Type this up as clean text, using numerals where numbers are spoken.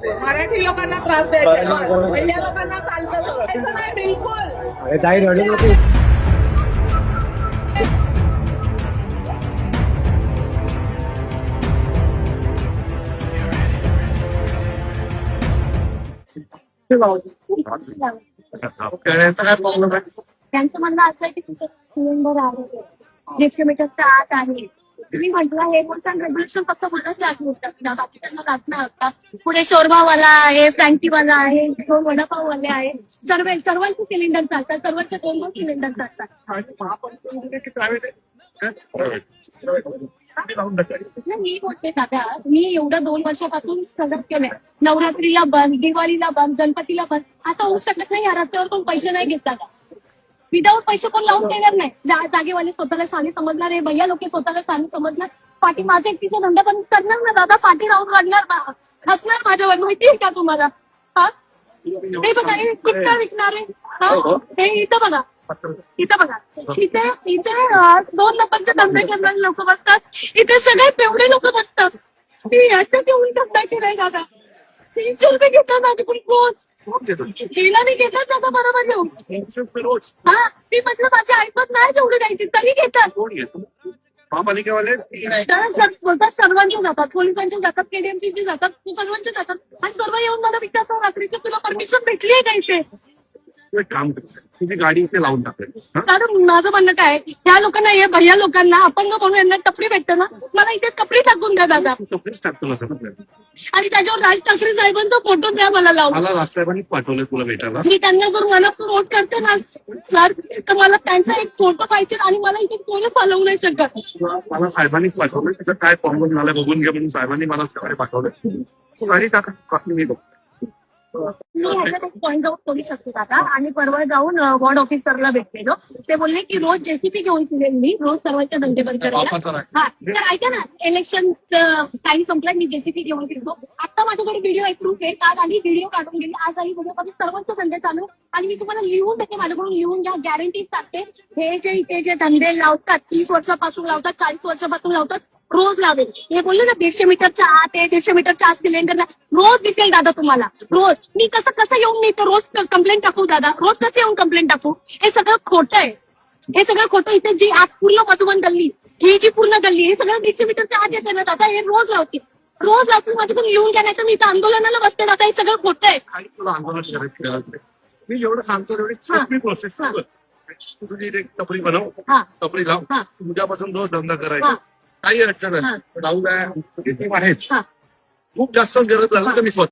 मराठी लोकांना त्रास द्यायचा, पहिल्या लोकांना चालतं तसं नाही बिलकुल. अरे ताई रडू नको. करण्याचा काय प्रॉब्लेम आहे? त्यांचं म्हणणं असं आहे की तुमचं सिलेंडर आहे 150 मीटरच्या आत आहे. तुम्ही म्हटलं हे बोलता रेग्युलेशन फक्त बोलतच लागू होतात, बाकी त्यांना लागणार होता. पुढे शोरमावाला आहे, फ्रँकीवाला आहे, दोन वडापाववाले आहे, सर्वांचे सिलेंडर चालतात, सर्वांचे 2-2 सिलेंडर चालतात. आणि महापालिकेमध्ये की प्रायव्हेट आहे? प्रायव्हेट मी बोलते दादा, मी एवढं 2 वर्षापासून सतत केलंय. नवरात्रीला बंद, दिवाळीला बंद, गणपतीला बंद. आता होऊ शकत नाही या रस्त्यावर कोण पैसे नाही घेत दादा. विदाऊट पैसे कोण लावून देणार नाही. जागेवाले स्वतःला शाने समजणार आहे, भैया लोक स्वतःला शाने समजणार. पाठी माझा एकटीचा धंदा बंद करणार ना दादा, पाठी राहून रडणार, हसणार माझ्यावर. माहितीये का तुम्हाला? हा हे बघा, हे कुठं विकणार आहे? हा हे इथं बघा, इथं बघा, इथे 2 लोकांचे धंदे करणारे लोक बसतात. इथे सगळे पेवडे लोक बसतात. मी याच्यात येऊन धंदा केलाय दादा. 300 रुपये घेतात माझ्याकडून रोज. गेला नाही घेतात दादा, बरोबर येऊन. रोज हा मी म्हटलं माझी ऐपत नाही तेवढी द्यायची तरी घेतात. कोण घेतो? महापालिकेवाले बोलतात सर्वांचे जातात, पोलिसांचे जातात, केडीएमसीचे जातात, सर्वांचे जातात. आणि सर्व येऊन मला विचारतात रात्रीची तुला परमिशन भेटली आहे का इथे? तू एक काम करतो, तुझी गाडी इथे लावून टाकेल. कारण माझं म्हणणं काय, ह्या लोकांना, हे भैया लोकांना, अपंग म्हणून यांना टपरी भेटतं ना, मला इथे टपरी टाकून द्या दादा. कपडेच टाकतो ना सर. आणि त्याच्यावर राज ठाकरे साहेबांचा फोटो द्या मला लावून. मला राजसाहेबांनीच पाठवलंय तुला भेटायला. मी त्यांना जर मनात वोट करते ना सर, तर मला त्यांचा एक फोटो पाहिजे. आणि मला इथे कोणच चालवू नाही शकत. मला साहेबांनीच पाठवलंय, त्याचं काय प्रॉब्लेम झालाय बघून घे म्हणून साहेबांनी मला सकाळी पाठवलंय. तू गाडी टाका, मी बघतो. मी ह्याच्यात एक पॉईंट आउट करू शकते दादा. आणि परवा जाऊन वॉर्ड ऑफिसरला भेटलेलो. ते बोलले की रोज जेसीपी घेऊन फिरेल मी, रोज सर्वांच्या धंदे बंद करायला. हा तर ऐका ना, इलेक्शनचं टाइम संपला, मी जेसीपी घेऊन फिरतो. आता माझ्याकडे व्हिडिओ एक प्रूफ आहे. काल आली व्हिडिओ काढून गेली, आज आली व्हिडिओ काढून, सर्वांचे धंदे चालू. आणि मी तुम्हाला लिहून देते, माझ्याकडून लिहून घ्या, गॅरंटी सांगते. हे जे इथे जे धंदे लावतात, 30 वर्षापासून लावतात, 40 वर्षापासून लावतात, रोज लावेल. हे बोलले ना 150 मीटरच्या आत आहे, 150 मीटरच्या आत सिलेंडर रोज दिसेल दादा तुम्हाला. रोज मी कसं येऊन मी तर रोज कंप्लेंट टाकू दादा, रोज कसं येऊन कंप्लेंट टाकू? हे सगळं खोटं आहे, हे सगळं खोटं. इथे जी आत पूर्ण मधुबन गल्ली, ही जी पूर्ण गल्ली, हे सगळं 150 मीटरच्या आत येते ना दादा. हे रोज लावतील, रोज लावतील. माझ्याकडून लिहून घेण्याचं मी इथं आंदोलनाला बसते दादा. हे सगळं खोटं आहे. काही तुला आंदोलन करायचं नाही. मी जेवढं सांगतो तेवढी सोपी प्रोसेस. तुझी एक टपरी बनव, टपरी लाव, उद्यापासून रोज धंदा करायचा. काही अडचण नाही. राहू द्या, टीम आहेच. खूप जास्त गरज झाली तर मी स्वतः